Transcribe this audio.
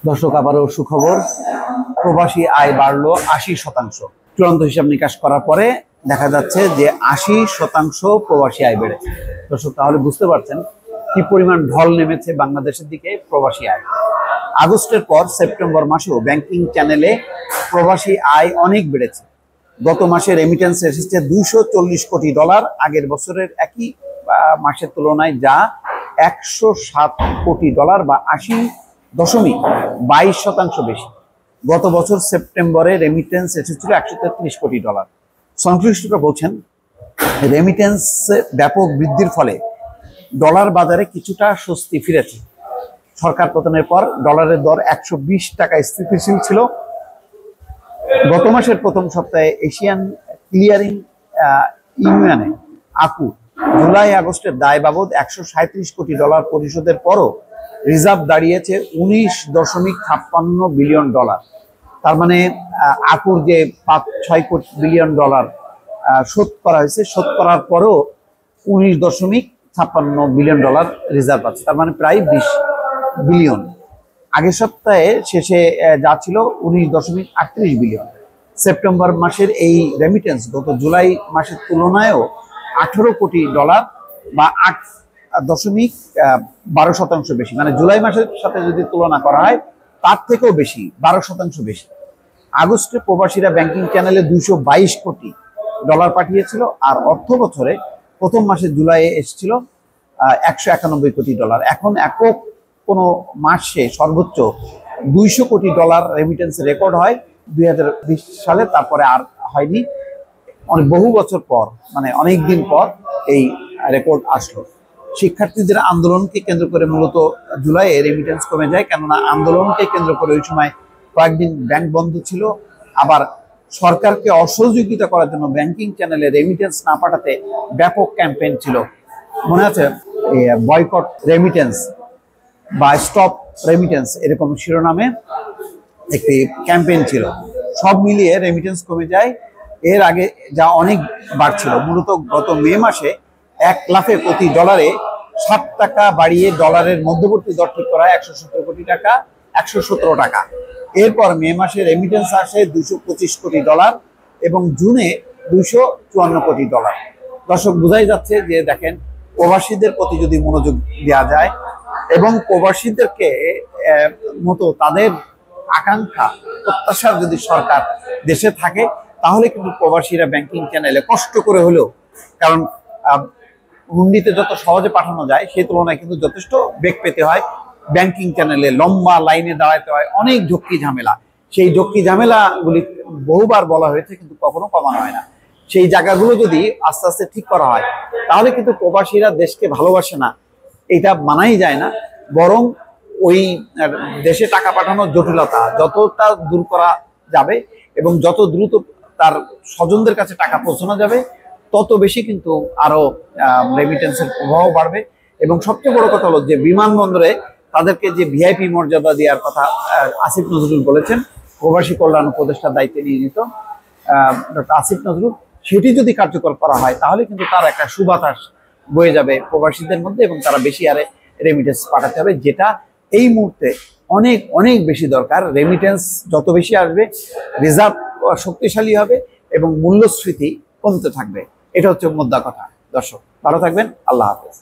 দর্শক, আবারও সুখবর। প্রবাসী আয় বাড়লো 80%। চূড়ান্ত হিসাব নিকাশ করার পরে দেখা যাচ্ছে যে 80% প্রবাসী আয় বেড়েছে। দর্শক, তাহলে বুঝতে পারছেন কি পরিমাণ ঢল নেমেছে বাংলাদেশের দিকে প্রবাসী আয়। আগস্টের পর সেপ্টেম্বর মাসেও ব্যাংকিং চ্যানেলে প্রবাসী আয় অনেক বেড়েছে। গত মাসে রেমিটেন্স এসেছে $240 কোটি, আগের বছরের একই মাসের তুলনায় যা $107 কোটি বা 80.22% বেশি। গত বছর সেপ্টেম্বরে রেমিটেন্স এসেছিল $133 কোটি। সংশ্লিষ্টরা বলছেন, রেমিটেন্স ব্যাপক বৃদ্ধির ফলে ডলার বাজারে কিছুটা স্বস্তি ফিরেছে। সরকার পতনের পর ডলারের দর 120 টাকায় স্থিতিশীল ছিল। গত মাসের প্রথম সপ্তাহে এশিয়ান ক্লিয়ারিং ইউনিয়নে আকু জুলাই আগস্টের দায় বাবদ $137 কোটি পরিশোধের পরও রিজার্ভ দাঁড়িয়েছে $19.56 বিলিয়ন। তার মানে আকুর যে $5-6 বিলিয়ন শোধ করা হয়েছে, শোধ করার পরও $19.56 বিলিয়ন রিজার্ভ আছে। তার মানে প্রায় 20 বিলিয়ন। আগের সপ্তাহে শেষে যা ছিল $19.38 বিলিয়ন। সেপ্টেম্বর মাসের এই রেমিটেন্স গত জুলাই মাসের তুলনায়ও $18 কোটি বা 8.12% বেশি। মানে জুলাই মাসের সাথে যদি তুলনা করা হয় তার থেকেও বেশি, 12% বেশি। আগস্টে প্রবাসীরা ব্যাংকিং চ্যানেলে $222 কোটি পাঠিয়েছিল, আর অর্থ বছরে প্রথম মাসে জুলাইয়ে এসেছিল $191 কোটি। এখন একক কোনো মাসে সর্বোচ্চ $200 কোটি রেমিটেন্স রেকর্ড হয় 2020 সালে, তারপরে আর হয়নি। অনেক বহু বছর পর, মানে অনেক দিন পর এই রেকর্ড আসলো। শিক্ষার্থীদের আন্দোলনকে কেন্দ্র করে মূলত জুলাইয়ে রেমিটেন্স কমে যায়, কেননা আন্দোলনকে কেন্দ্র করে ওই সময় কয়েকদিন ব্যাংক বন্ধ ছিল। আবার সরকারকে অসহযোগিতা করার জন্য ব্যাংকিং চ্যানেলে রেমিটেন্স না পাঠাতে ব্যাপক ক্যাম্পেইন ছিল। মনে আছে, বয়কট রেমিটেন্স বা স্টপ রেমিটেন্স এরকম শিরোনামে একটি ক্যাম্পেইন ছিল। সব মিলিয়ে রেমিটেন্স কমে যায়। এর আগে যা অনেক বাড়ছিল। মূলত গত মে মাসে 1 লাফে প্রতি ডলারে 7 টাকা বাড়িয়ে ডলারের মধ্যবর্তী দর ঠিক করা হয় 117 কোটি টাকা, 117 টাকা। এরপর মে মাসে রেমিটেন্স আসে $225 কোটি এবং জুনে $254 কোটি। দর্শক, বোঝাই যাচ্ছে যে দেখেন, প্রবাসীদের প্রতি যদি মনোযোগ দেওয়া যায় এবং প্রবাসীদেরকে মতো তাদের আকাঙ্ক্ষা প্রত্যাশার যদি সরকার দেশে থাকে, তাহলে কিন্তু প্রবাসীরা ব্যাংকিং চ্যানেলে কষ্ট করে হলেও, কারণ হুন্ডিতে যত সহজে পাঠানো যায় সেই তুলনায় কিন্তু যথেষ্ট বেগ পেতে হয়। ব্যাংকিং চ্যানেলে লম্বা লাইনে দাঁড়াতে হয়, অনেক ঝক্কি ঝামেলা। সেই ঝক্কি ঝামেলাগুলি বহুবার বলা হয়েছে, কিন্তু কখনো কমানো হয় না। সেই জায়গাগুলো যদি আস্তে আস্তে ঠিক করা হয়, তাহলে কিন্তু প্রবাসীরা দেশকে ভালোবাসে না, এটা মানাই যায় না। বরং ওই দেশে টাকা পাঠানোর জটিলতা যতটা দূর করা যাবে এবং যত দ্রুত তার স্বজনদের কাছে টাকা পৌঁছানো যাবে, তত বেশি কিন্তু আরো রেমিটেন্সের প্রভাব বাড়বে। এবং সবচেয়ে বড় কথা হলো যে বিমানবন্দরে তাদেরকে যে ভিআইপি মর্যাদা দেওয়ার কথা আসিফ নজরুল বলেছেন, প্রবাসী কল্যাণ উপদেষ্টার দায়িত্বে নিয়োজিত ডক্টর আসিফ নজরুল, সেটি যদি কার্যকর করা হয়, তাহলে কিন্তু তার একটা সুবাতাস বয়ে যাবে প্রবাসীদের মধ্যে এবং তারা বেশি আরে রেমিটেন্স পাঠাতে হবে, যেটা এই মুহূর্তে অনেক অনেক বেশি দরকার। রেমিটেন্স যত বেশি আসবে, রিজার্ভ শক্তিশালী হবে এবং মূল্যস্ফীতি কমতে থাকবে। এটা হচ্ছে মোদ্দা কথা। দর্শক, ভালো থাকবেন। আল্লাহ হাফেজ।